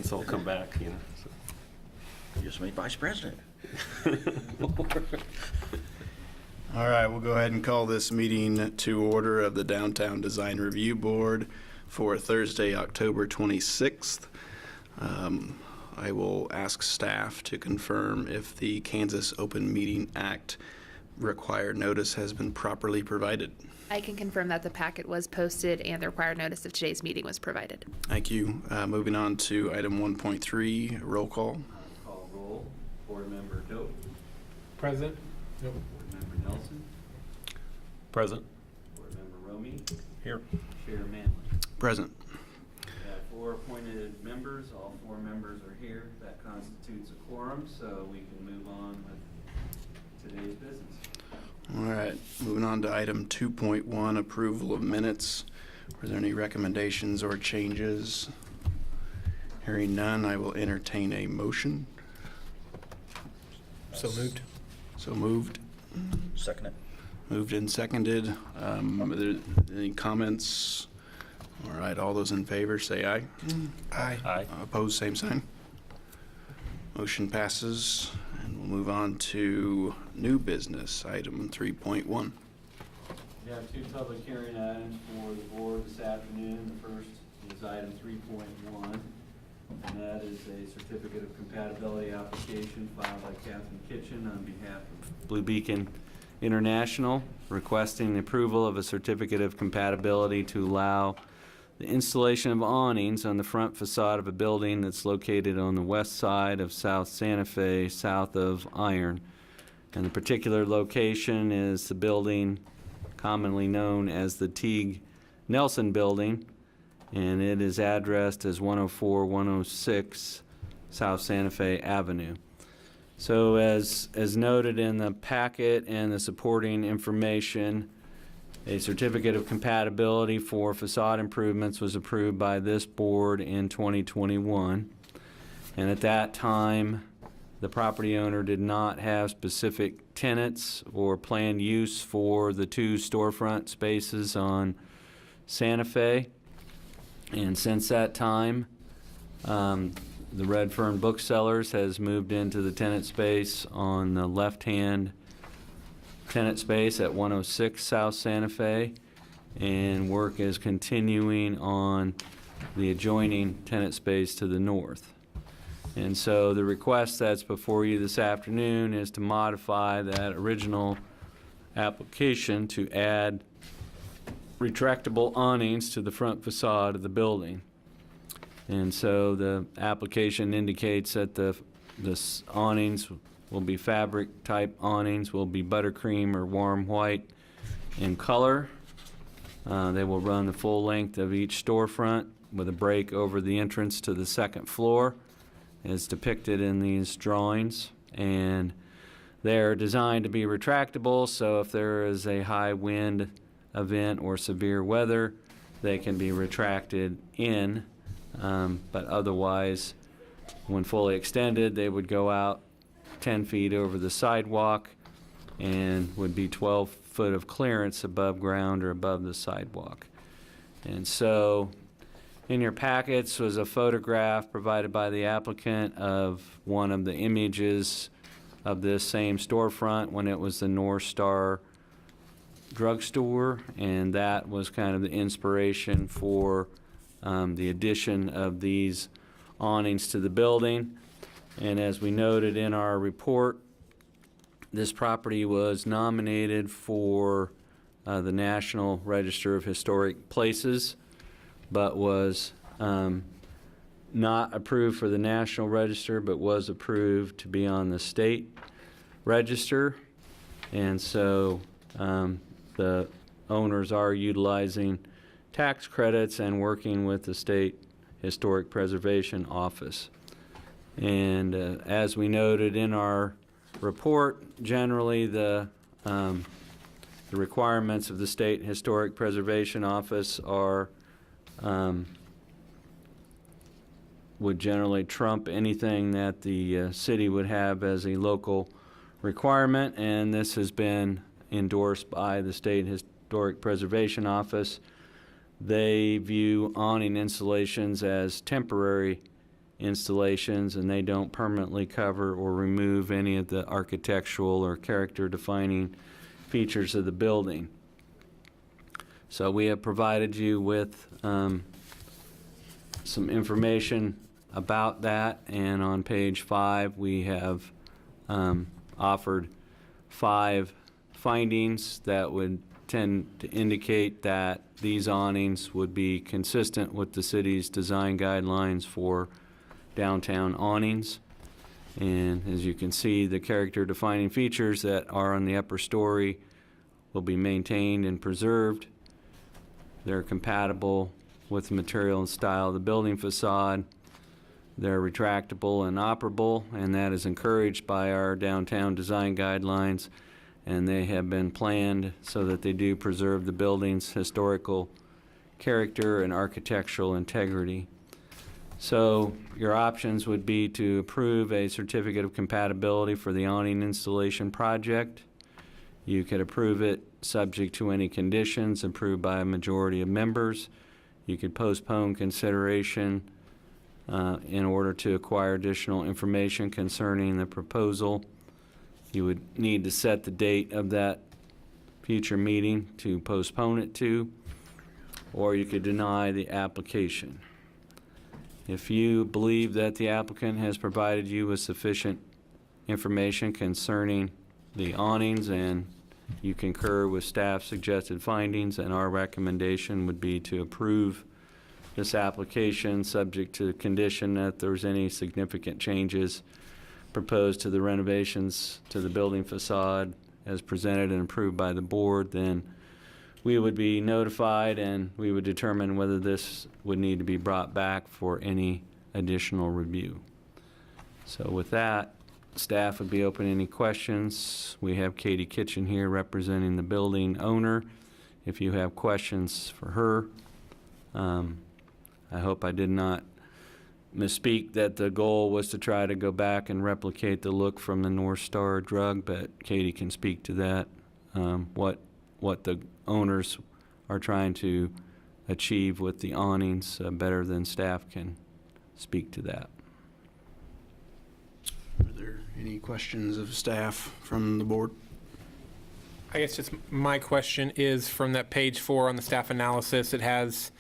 chance I'll come back, you know. So. You just made vice president. All right, we'll go ahead and call this meeting to order of the Downtown Design Review Board for Thursday, October 26th. I will ask staff to confirm if the Kansas Open Meeting Act required notice has been properly provided. I can confirm that the packet was posted and the required notice of today's meeting was provided. Thank you. Moving on to item 1.3, roll call. Call roll. Board Member Dope. Present. Yep. Board Member Nelson. Present. Board Member Romy. Here. Chair Manley. Present. We have 4 appointed members. All 4 members are here. That constitutes a quorum, so we can move on with today's business. All right, moving on to item 2.1, approval of minutes. Were there any recommendations or changes? Hearing none, I will entertain a motion. So moved. So moved. Second it. Moved and seconded. Are there any comments? All right, all those in favor say aye. Aye. Aye. Opposed, same sign. Motion passes. And we'll move on to new business, item 3.1. We have 2 public hearing items for the board this afternoon. The first is item 3.1, and that is a certificate of compatibility application filed by Catherine Kitchen on behalf of Blue Beacon International, requesting the approval of a certificate of compatibility to allow the installation of awnings on the front facade of a building that's located on the west side of South Santa Fe, south of Iron. And the particular location is the building commonly known as the Teague Nelson Building, and it is addressed as 104-106 South Santa Fe Avenue. So as noted in the packet and the supporting information, a certificate of compatibility for facade improvements was approved by this board in 2021. And at that time, the property owner did not have specific tenants or planned use for the 2 storefront spaces on Santa Fe. And since that time, the Redfern Booksellers has moved into the tenant space on the left-hand tenant space at 106 South Santa Fe, and work is continuing on the adjoining tenant space to the north. And so the request that's before you this afternoon is to modify that original application to add retractable awnings to the front facade of the building. And so the application indicates that the awnings will be fabric type awnings, will be buttercream or warm white in color. They will run the full length of each storefront with a break over the entrance to the second floor as depicted in these drawings. And they're designed to be retractable, so if there is a high wind event or severe weather, they can be retracted in, but otherwise, when fully extended, they would go out 10 feet over the sidewalk and would be 12 foot of clearance above ground or above the sidewalk. And so in your packets was a photograph provided by the applicant of one of the images of this same storefront when it was the North Star drugstore, and that was kind of the inspiration for the addition of these awnings to the building. And as we noted in our report, this property was nominated for the National Register of Historic Places, but was not approved for the National Register, but was approved to be on the state register. And so the owners are utilizing tax credits and working with the State Historic Preservation Office. And as we noted in our report, generally the requirements of the State Historic Preservation Office are would generally trump anything that the city would have as a local requirement, and this has been endorsed by the State Historic Preservation Office. They view awning installations as temporary installations, and they don't permanently cover or remove any of the architectural or character-defining features of the building. So we have provided you with some information about that, and on page 5 we have offered 5 findings that would tend to indicate that these awnings would be consistent with the city's design guidelines for downtown awnings. And as you can see, the character-defining features that are on the upper story will be maintained and preserved. They're compatible with the material and style of the building facade. They're retractable and operable, and that is encouraged by our downtown design guidelines, and they have been planned so that they do preserve the building's historical character and architectural integrity. So your options would be to approve a certificate of compatibility for the awning installation project. You could approve it subject to any conditions approved by a majority of members. You could postpone consideration in order to acquire additional information concerning the proposal. You would need to set the date of that future meeting to postpone it to, or you could deny the application. If you believe that the applicant has provided you with sufficient information concerning the awnings and you concur with staff's suggested findings, and our recommendation would be to approve this application subject to the condition that there's any significant changes proposed to the renovations to the building facade as presented and approved by the board, then we would be notified and we would determine whether this would need to be brought back for any additional review. So with that, staff would be open to any questions. We have Katie Kitchen here representing the building owner. If you have questions for her, I hope I did not misspeak that the goal was to try to go back and replicate the look from the North Star drug, but Katie can speak to that, what the owners are trying to achieve with the awnings better than staff can speak to that. Are there any questions of staff from the board? I guess just my question is from that page 4 on the staff analysis, it has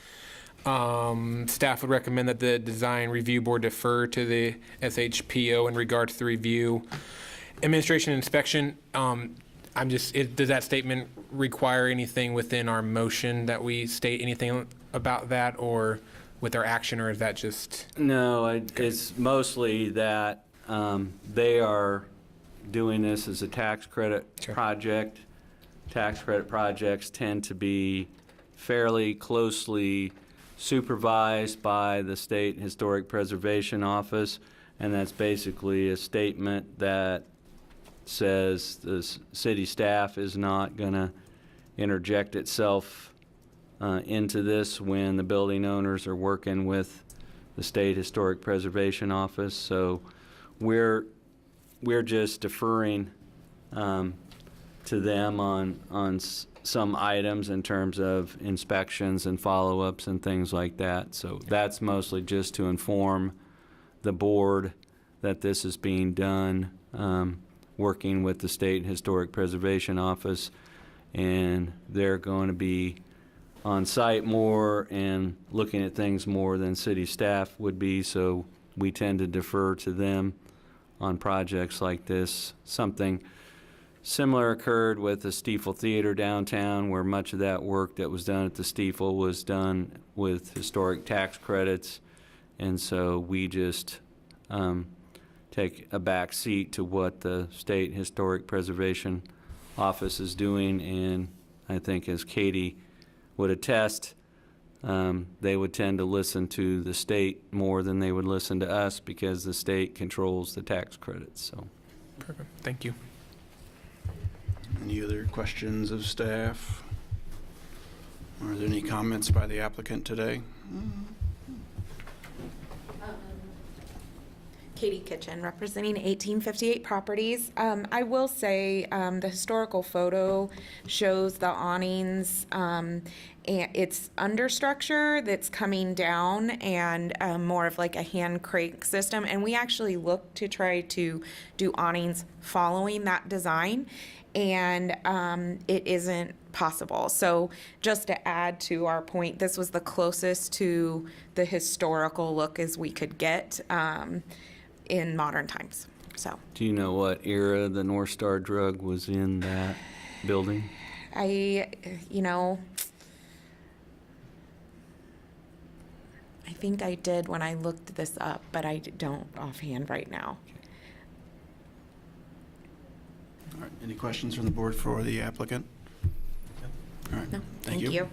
staff would recommend that the design review board defer to the SHPO in regard to the review. Administration inspection, does that statement require anything within our motion that we state anything about that, or with our action, or is that just? No, it's mostly that they are doing this as a tax credit project. Tax credit projects tend to be fairly closely supervised by the State Historic Preservation Office, and that's basically a statement that says the city staff is not going to interject itself into this when the building owners are working with the State Historic Preservation Office. So we're just deferring to them on some items in terms of inspections and follow-ups and things like that. So that's mostly just to inform the board that this is being done, working with the State Historic Preservation Office, and they're going to be on site more and looking at things more than city staff would be, so we tend to defer to them on projects like this. Something similar occurred with the Stiefel Theater downtown, where much of that work that was done at the Stiefel was done with historic tax credits, and so we just take a back seat to what the State Historic Preservation Office is doing, and I think as Katie would attest, they would tend to listen to the state more than they would listen to us because the state controls the tax credits. So, Perfect. Thank you. Any other questions of staff? Are there any comments by the applicant today? Katie Kitchen, representing 1858 Properties. I will say the historical photo shows the awnings, and it's understructure that's coming down and more of like a hand crank system. And we actually look to try to do awnings following that design, and it isn't possible. So just to add to our point, this was the closest to the historical look as we could get in modern times. So Do you know what era the North Star drug was in that building? I think I did when I looked this up, but I don't offhand right now. All right, any questions from the board for the applicant? All right, No, thank you.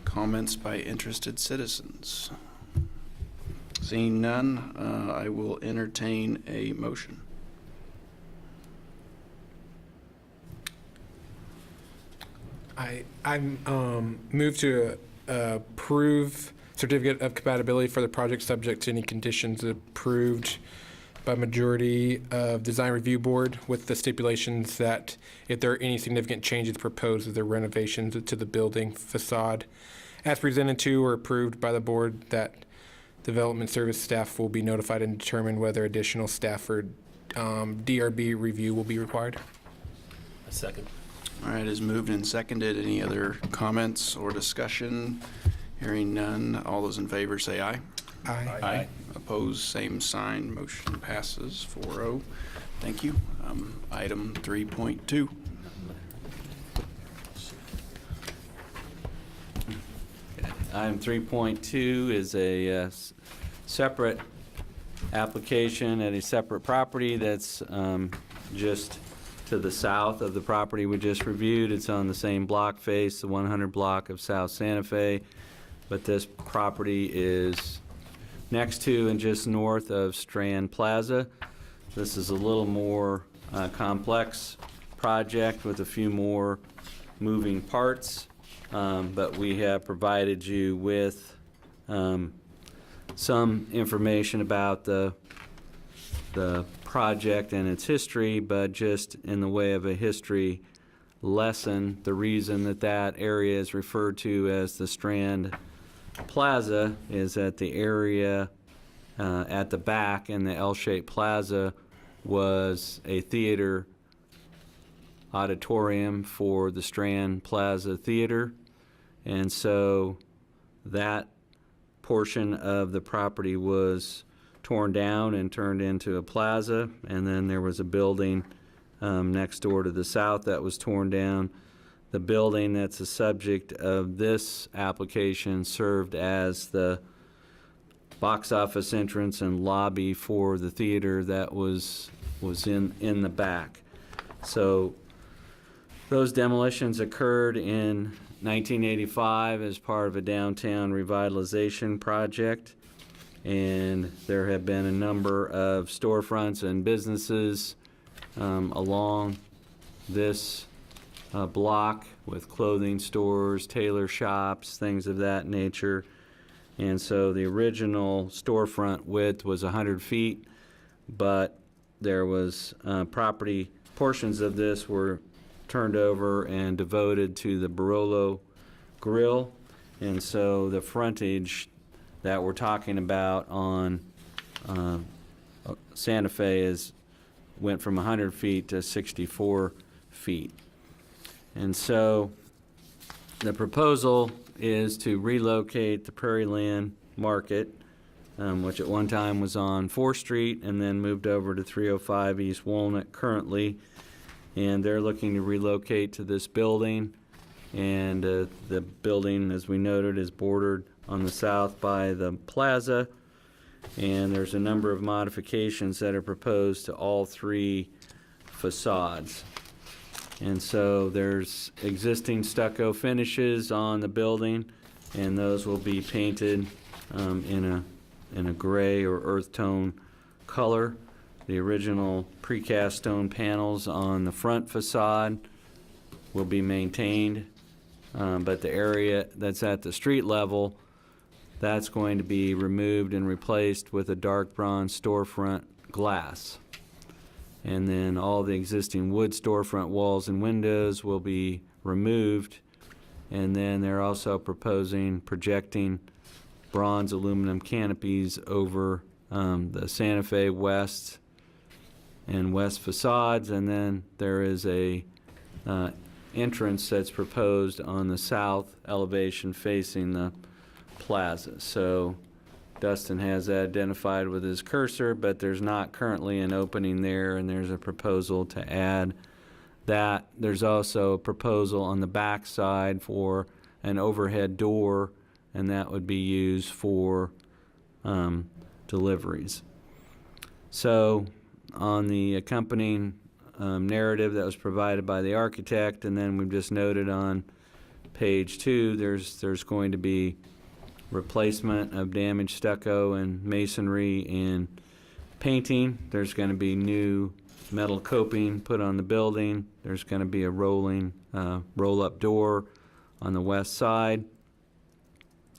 Comments by interested citizens? Seeing none, I will entertain a motion. I'm moved to approve certificate of compatibility for the project subject to any conditions approved by majority of design review board with the stipulations that if there are any significant changes proposed with the renovations to the building facade as presented to or approved by the board, that development service staff will be notified and determine whether additional staff or DRB review will be required. A second. All right, is moved and seconded. Any other comments or discussion? Hearing none, all those in favor say aye. Aye. Aye. Opposed, same sign. Motion passes 4-0. Thank you. Item 3.2. Item 3.2 is a separate application at a separate property that's just to the south of the property we just reviewed. It's on the same block face, the 100 block of South Santa Fe, but this property is next to and just north of Strand Plaza. This is a little more complex project with a few more moving parts, but we have provided you with some information about the project and its history, but just in the way of a history lesson, the reason that that area is referred to as the Strand Plaza is that the area at the back in the L-shaped plaza was a theater auditorium for the Strand Plaza Theater, and so that portion of the property was torn down and turned into a plaza, and then there was a building next door to the south that was torn down. The building that's the subject of this application served as the box office entrance and lobby for the theater that was in the back. So those demolitions occurred in 1985 as part of a downtown revitalization project, and there have been a number of storefronts and businesses along this block with clothing stores, tailor shops, things of that nature. And so the original storefront width was 100 feet, but there was property, portions of this were turned over and devoted to the Barolo Grill. And so the frontage that we're talking about on Santa Fe went from 100 feet to 64 feet. And so the proposal is to relocate the Prairie Land Market, which at one time was on 4th Street and then moved over to 305 East Walnut currently. And they're looking to relocate to this building. And the building, as we noted, is bordered on the south by the plaza. And there's a number of modifications that are proposed to all three facades. And so there's existing stucco finishes on the building, and those will be painted in a gray or earth tone color. The original precast stone panels on the front facade will be maintained, but the area that's at the street level That's going to be removed and replaced with a dark bronze storefront glass. And then all the existing wood storefront walls and windows will be removed. And then they're also proposing projecting bronze aluminum canopies over the Santa Fe west and west facades. And then there is a entrance that's proposed on the south elevation facing the plaza. So Dustin has that identified with his cursor, but there's not currently an opening there, and there's a proposal to add that. There's also a proposal on the back side for an overhead door, and that would be used for deliveries. So on the accompanying narrative that was provided by the architect, and then we've just noted on page 2, there's going to be replacement of damaged stucco and masonry and painting. There's going to be new metal coping put on the building. There's going to be a roll-up door on the west side.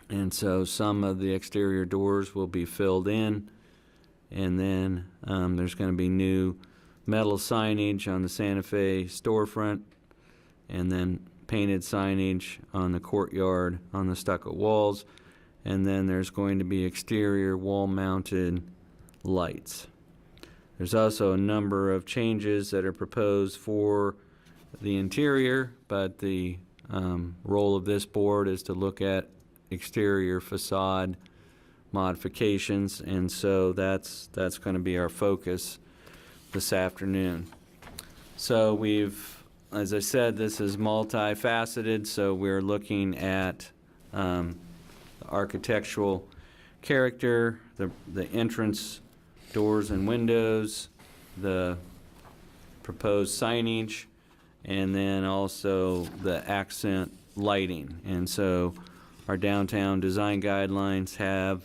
And so some of the exterior doors will be filled in. And then there's going to be new metal signage on the Santa Fe storefront, and then painted signage on the courtyard on the stucco walls. And then there's going to be exterior wall-mounted lights. There's also a number of changes that are proposed for the interior, but the role of this board is to look at exterior facade modifications, and so that's going to be our focus this afternoon. So we've, as I said, this is multifaceted, so we're looking at architectural character, the entrance doors and windows, the proposed signage, and then also the accent lighting. And so our downtown design guidelines have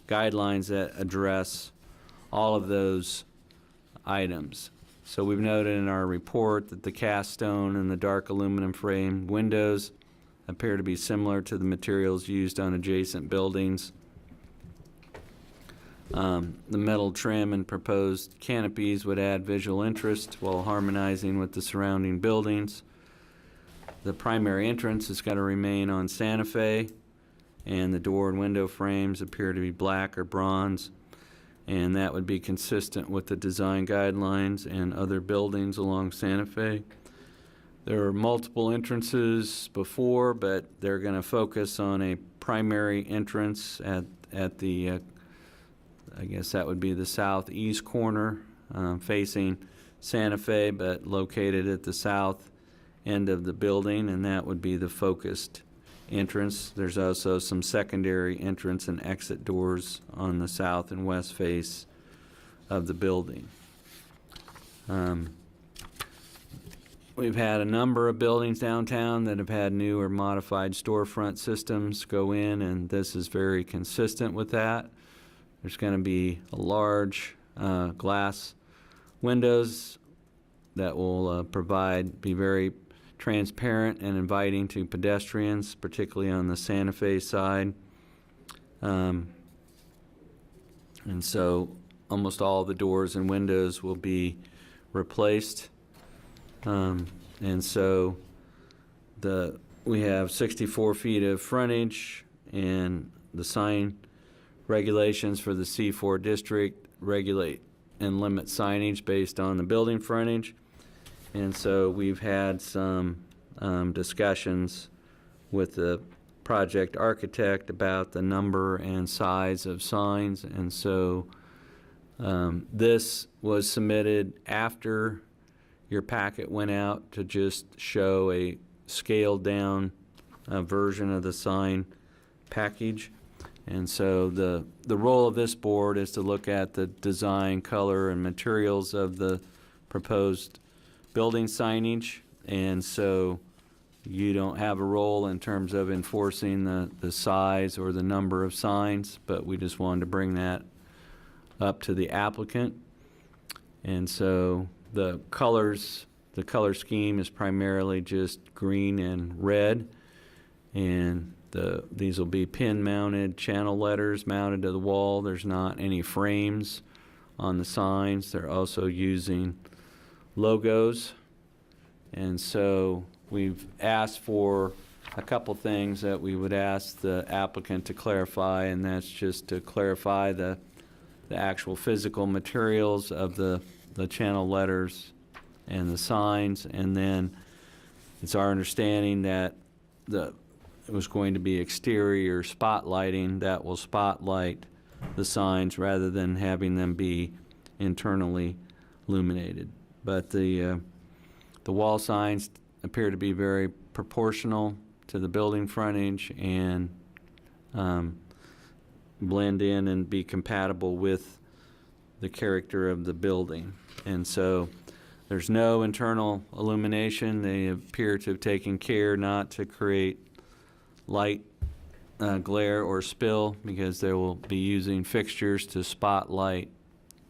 guidelines that address all of those items. So we've noted in our report that the cast stone and the dark aluminum frame windows appear to be similar to the materials used on adjacent buildings. The metal trim and proposed canopies would add visual interest while harmonizing with the surrounding buildings. The primary entrance is going to remain on Santa Fe, and the door and window frames appear to be black or bronze, and that would be consistent with the design guidelines and other buildings along Santa Fe. There are multiple entrances before, but they're going to focus on a primary entrance at the, I guess that would be the southeast corner facing Santa Fe, but located at the south end of the building, and that would be the focused entrance. There's also some secondary entrance and exit doors on the south and west face of the building. We've had a number of buildings downtown that have had new or modified storefront systems go in, and this is very consistent with that. There's going to be a large glass windows that will be very transparent and inviting to pedestrians, particularly on the Santa Fe side. And so almost all the doors and windows will be replaced. And so we have 64 feet of frontage, and the sign regulations for the C4 district regulate and limit signage based on the building frontage. And so we've had some discussions with the project architect about the number and size of signs. And so this was submitted after your packet went out to just show a scaled down version of the sign package. And so the role of this board is to look at the design, color, and materials of the proposed building signage. And so you don't have a role in terms of enforcing the size or the number of signs, but we just wanted to bring that up to the applicant. And so the color scheme is primarily just green and red, and These will be pin-mounted channel letters mounted to the wall. There's not any frames on the signs. They're also using logos. And so we've asked for a couple things that we would ask the applicant to clarify, and that's just to clarify the actual physical materials of the channel letters and the signs. And then it's our understanding that it was going to be exterior spotlighting that will spotlight the signs rather than having them be internally illuminated. But the wall signs appear to be very proportional to the building frontage and blend in and be compatible with the character of the building. And so there's no internal illumination. They appear to have taken care not to create light glare or spill, because they will be using fixtures to spotlight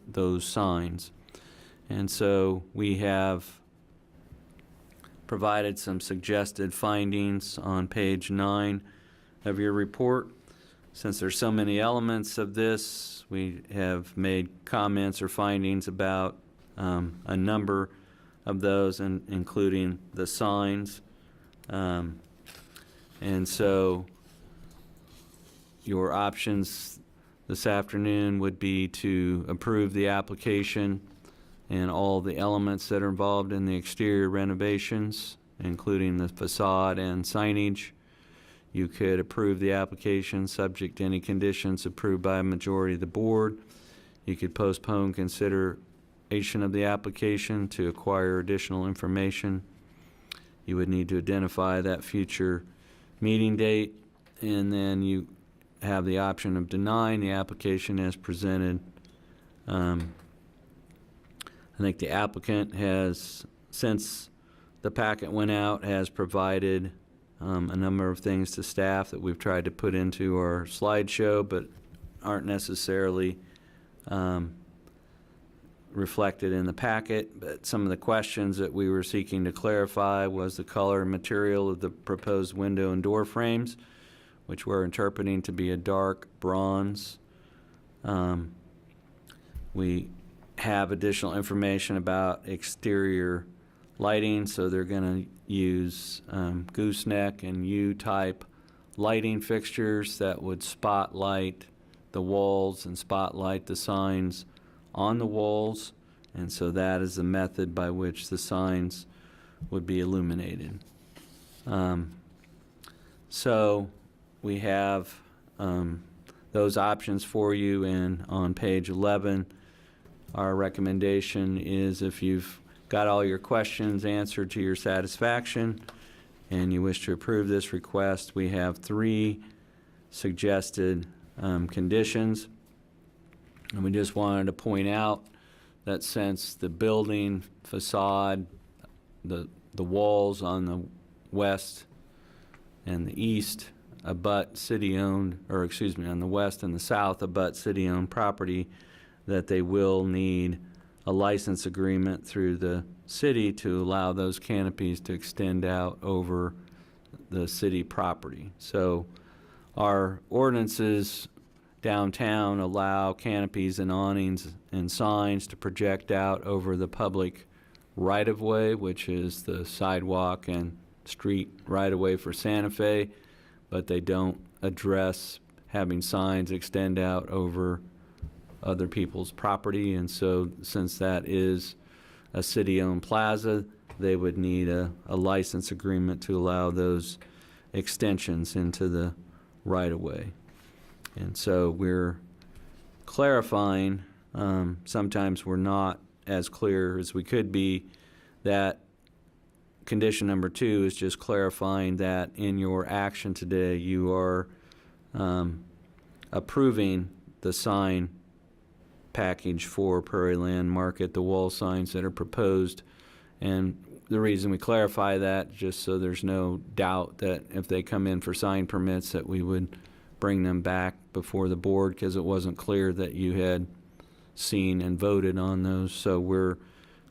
those signs. And so we have provided some suggested findings on page 9 of your report. Since there's so many elements of this, we have made comments or findings about a number of those, including the signs. And so your options this afternoon would be to approve the application and all the elements that are involved in the exterior renovations, including the facade and signage. You could approve the application subject to any conditions approved by a majority of the board. You could postpone consideration of the application to acquire additional information. You would need to identify that future meeting date, and then you have the option of denying the application as presented. I think the applicant has, since the packet went out, has provided a number of things to staff that we've tried to put into our slideshow, but aren't necessarily reflected in the packet. But some of the questions that we were seeking to clarify was the color and material of the proposed window and door frames, which we're interpreting to be a dark bronze. We have additional information about exterior lighting, so they're going to use gooseneck and U-type lighting fixtures that would spotlight the walls and spotlight the signs on the walls, and so that is the method by which the signs would be illuminated. So we have those options for you, and on page 11 our recommendation is, if you've got all your questions answered to your satisfaction and you wish to approve this request, we have 3 suggested conditions. And we just wanted to point out that since the building facade, the walls on the west and the east abut city-owned, or excuse me, on the west and the south abut city-owned property, that they will need a license agreement through the city to allow those canopies to extend out over the city property. So our ordinances downtown allow canopies and awnings and signs to project out over the public right-of-way, which is the sidewalk and street right-of-way for Santa Fe, but they don't address having signs extend out over other people's property. And so since that is a city-owned plaza, they would need a license agreement to allow those extensions into the right-of-way. And so we're clarifying, sometimes we're not as clear as we could be, that condition number 2 is just clarifying that in your action today you are approving the sign package for Prairie Land Market, the wall signs that are proposed. And the reason we clarify that, just so there's no doubt that if they come in for sign permits that we would bring them back before the board, because it wasn't clear that you had seen and voted on those. So we're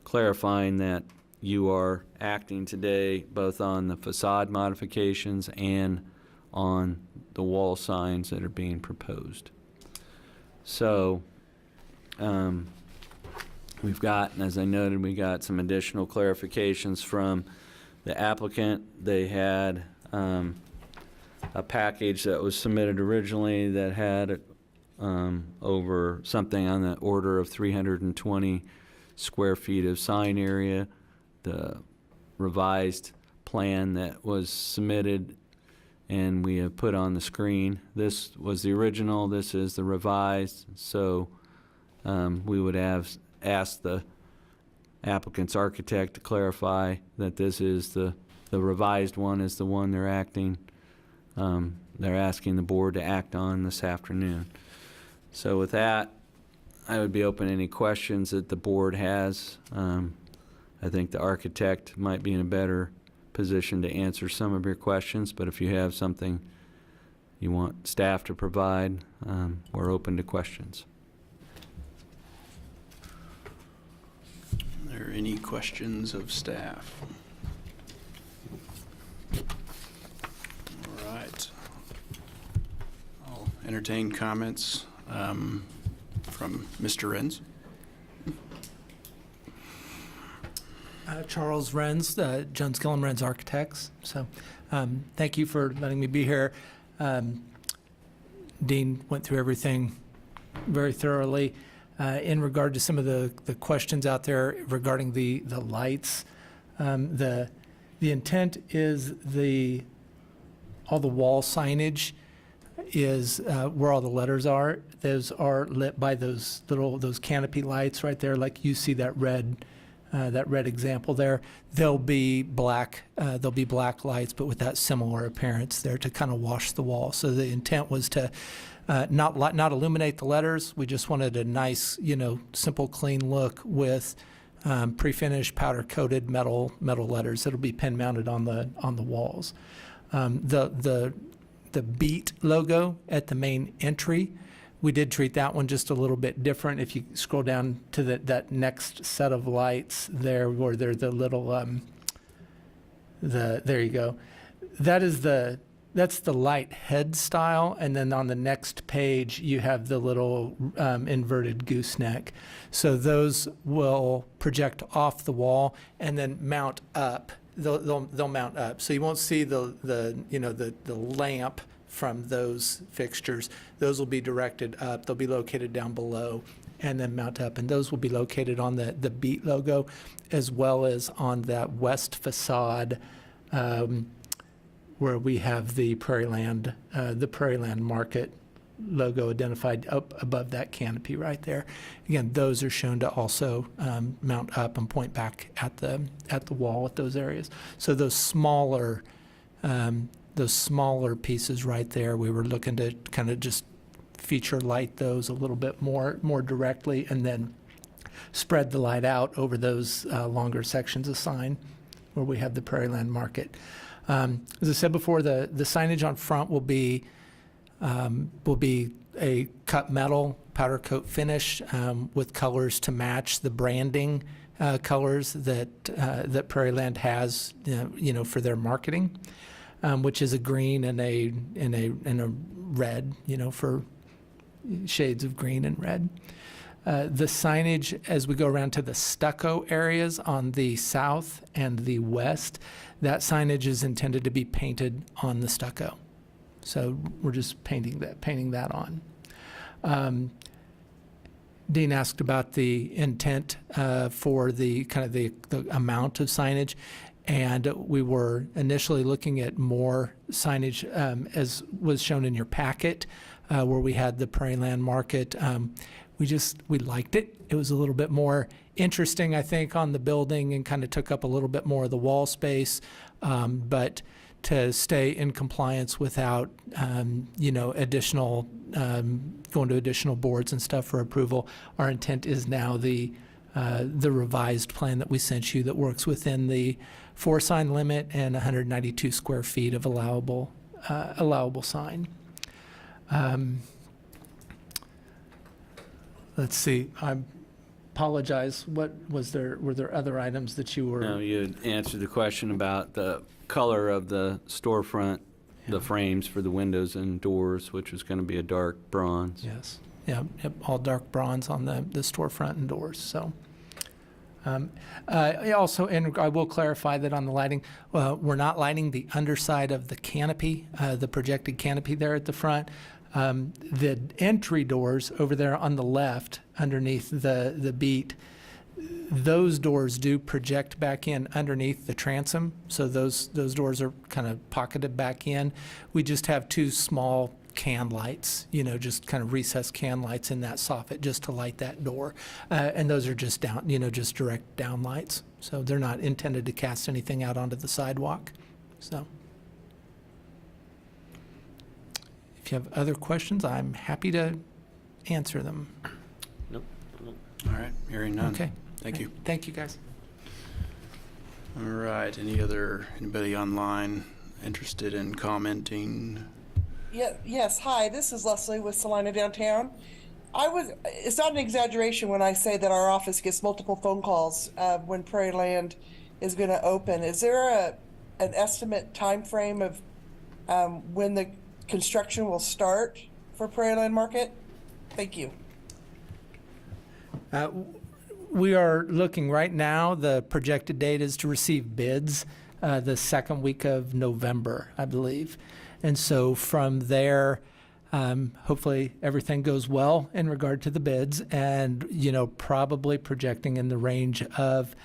clarifying that you are acting today both on the facade modifications and on the wall signs that are being proposed. So, we've got, as I noted, we got some additional clarifications from the applicant. They had a package that was submitted originally that had over something on the order of 320 square feet of sign area. The revised plan that was submitted and we have put on the screen. This was the original, this is the revised, so we would have asked the applicant's architect to clarify that this is the revised one is the one they're asking the board to act on this afternoon. So with that, I would be open to any questions that the board has. I think the architect might be in a better position to answer some of your questions, but if you have something you want staff to provide, we're open to questions. Are there any questions of staff? All right. I'll entertain comments from Mr. Renz. Charles Renz, Jones Gillum Renz Architects. So thank you for letting me be here. Dean went through everything very thoroughly. In regard to some of the questions out there regarding the lights, the intent is all the wall signage is where all the letters are. Those are lit by those canopy lights right there, like you see that red example there. They'll be black lights, but with that similar appearance there to kind of wash the wall. So the intent was to not illuminate the letters. We just wanted a nice, simple, clean look with pre-finished powder-coated metal letters that'll be pin mounted on the walls. The Beat logo at the main entry, we did treat that one just a little bit different. If you scroll down to that next set of lights there, where they're the little there you go. That's the light head style, and then on the next page you have the little inverted gooseneck. So those will project off the wall and then mount up. They'll mount up, so you won't see the lamp from those fixtures. Those will be directed up. They'll be located down below and then mount up, and those will be located on the Beat logo, as well as on that west facade where we have the Prairieland Market logo identified up above that canopy right there. Again, those are shown to also mount up and point back at the wall at those areas. So those smaller pieces right there, we were looking to kind of just feature light those a little bit more directly, and then spread the light out over those longer sections of sign where we have the Prairieland Market. As I said before, the signage on front will be a cut metal powder coat finish with colors to match the branding colors that Prairieland has, for their marketing, which is a green and a red, for shades of green and red. The signage, as we go around to the stucco areas on the south and the west, that signage is intended to be painted on the stucco. So we're just painting that on. Dean asked about the intent for the kind of the amount of signage, and we were initially looking at more signage as was shown in your packet, where we had the Prairieland Market. We liked it. It was a little bit more interesting, I think, on the building, and kind of took up a little bit more of the wall space, but to stay in compliance without, additional, going to additional boards and stuff for approval. Our intent is now the revised plan that we sent you that works within the 4-sign limit and 192 square feet of allowable sign. Let's see. I apologize. Were there other items that you were? No, you had answered the question about the color of the storefront the frames for the windows and doors, which is going to be a dark bronze. Yes. Yeah, yep, all dark bronze on the storefront and doors, so. Also, and I will clarify that on the lighting, we're not lighting the underside of the canopy, the projected canopy there at the front. The entry doors over there on the left, underneath the beat, those doors do project back in underneath the transom, so those doors are kind of pocketed back in. We just have two small can lights, just kind of recessed can lights in that soffit just to light that door. And those are just down, just direct down lights. So they're not intended to cast anything out onto the sidewalk. So if you have other questions, I'm happy to answer them. Nope. All right, hearing none. Okay. Thank you. Thank you, guys. All right, anybody online interested in commenting? Yes, hi, this is Leslie with Salina Downtown. It's not an exaggeration when I say that our office gets multiple phone calls when Prairie Land is going to open. Is there an estimate time frame of when the construction will start for Prairie Land Market? Thank you. We are looking right now, the projected date is to receive bids the second week of November, I believe. And so from there, hopefully everything goes well in regard to the bids, and probably projecting in the range of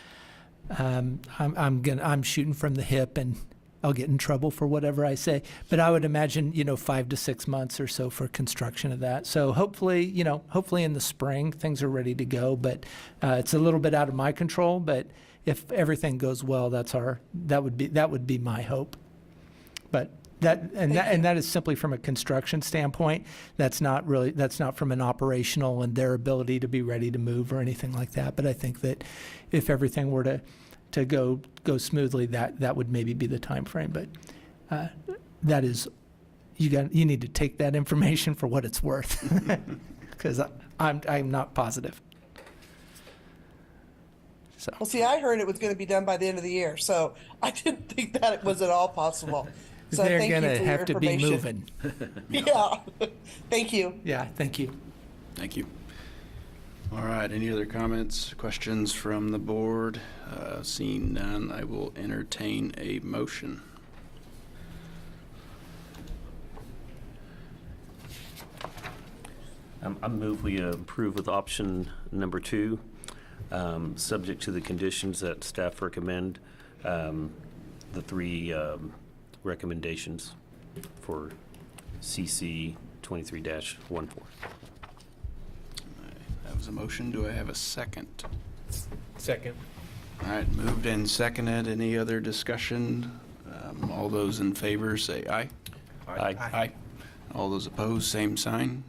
I'm shooting from the hip, and I'll get in trouble for whatever I say, but I would imagine 5 to 6 months or so for construction of that. So hopefully in the spring things are ready to go, but it's a little bit out of my control. But if everything goes well, that would be my hope. But that is simply from a construction standpoint. That's not from an operational and their ability to be ready to move or anything like that. But I think that if everything were to go smoothly, that would maybe be the time frame. But that is, you need to take that information for what it's worth, because I'm not positive. So. Well, see, I heard it was going to be done by the end of the year, so I didn't think that it was at all possible. So They're thank you going to for your have to be information. moving. Yeah, thank you. Yeah, thank you. Thank you. All right, any other comments, questions from the board? Seeing none, I will entertain a motion. I move we approve with option number 2, subject to the conditions that staff recommend, the 3 recommendations for CC 23-14. That was a motion. Do I have a second? Second. All right, moved and seconded. Any other discussion? All those in favor say aye. Aye. Aye. All those opposed, same sign.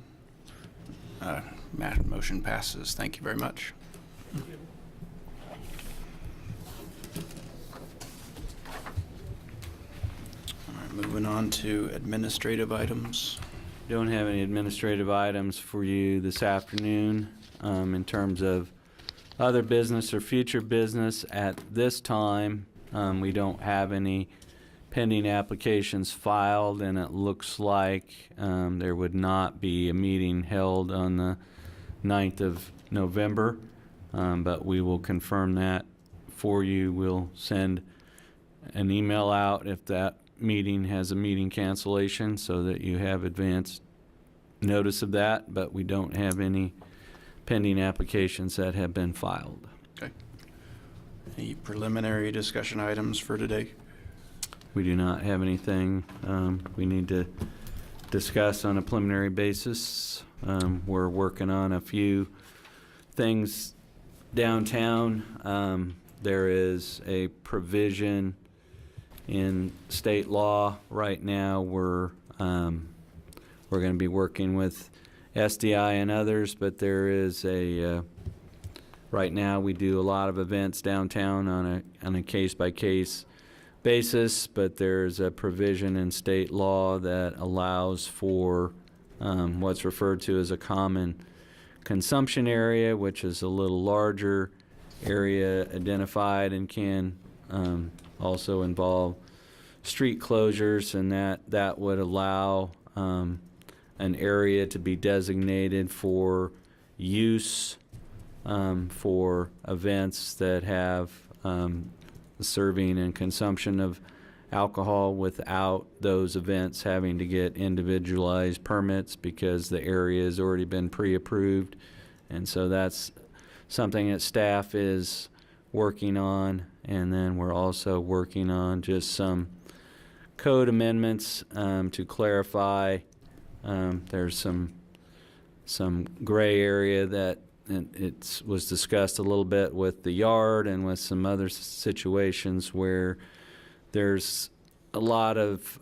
Motion passes. Thank you very much. All right, moving on to administrative items. Don't have any administrative items for you this afternoon. In terms of other business or future business at this time, we don't have any pending applications filed, and it looks like there would not be a meeting held on the 9th of November, but we will confirm that for you. We'll send an email out if that meeting has a meeting cancellation so that you have advance notice of that, but we don't have any pending applications that have been filed. Okay. Any preliminary discussion items for today? We do not have anything we need to discuss on a preliminary basis. We're working on a few things downtown. There is a provision in state law right now. We're going to be working with SDI and others, but there is right now we do a lot of events downtown on a case-by-case basis, but there's a provision in state law that allows for what's referred to as a common consumption area, which is a little larger area identified and can also involve street closures, and that would allow an area to be designated for use for events that have serving and consumption of alcohol without those events having to get individualized permits because the area has already been pre-approved. And so that's something that staff is working on. And then we're also working on just some code amendments to clarify. There's some gray area that it was discussed a little bit with the yard and with some other situations where there's a lot of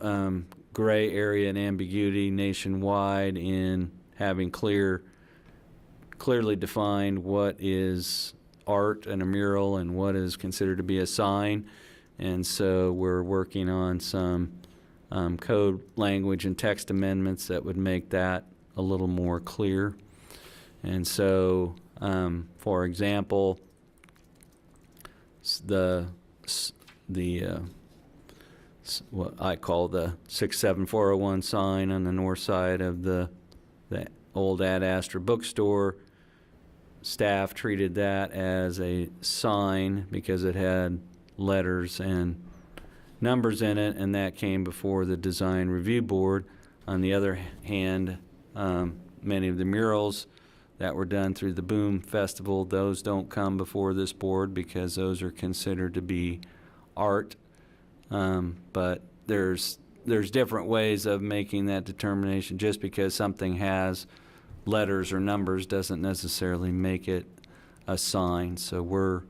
gray area and ambiguity nationwide in having clearly defined what is art and a mural and what is considered to be a sign. And so we're working on some code language and text amendments that would make that a little more clear. And so, for example, what I call the 67401 sign on the north side of the old Ad Astra bookstore, staff treated that as a sign because it had letters and numbers in it, and that came before the design review board. On the other hand, many of the murals that were done through the Boom Festival, those don't come before this board because those are considered to be art. But there's different ways of making that determination. Just because something has letters or numbers doesn't necessarily make it a sign. So we're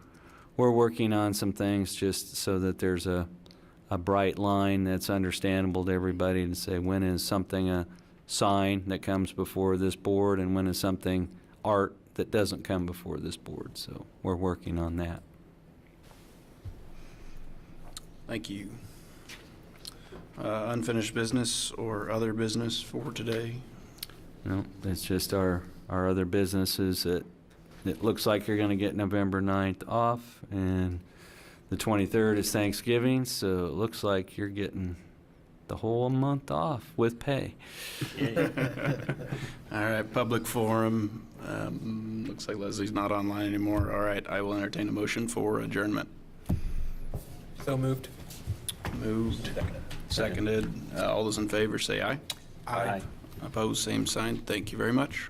working on some things just so that there's a bright line that's understandable to everybody to say when is something a sign that comes before this board and when is something art that doesn't come before this board. So we're working on that. Thank you. Unfinished business or other business for today? No, that's just our other businesses. It looks like you're going to get November 9th off, and the 23rd is Thanksgiving, so it looks like you're getting the whole month off with pay. All right, public forum. Looks like Leslie's not online anymore. All right, I will entertain a motion for adjournment. So moved. Moved. Seconded. All those in favor say aye. Aye. Opposed, same sign. Thank you very much.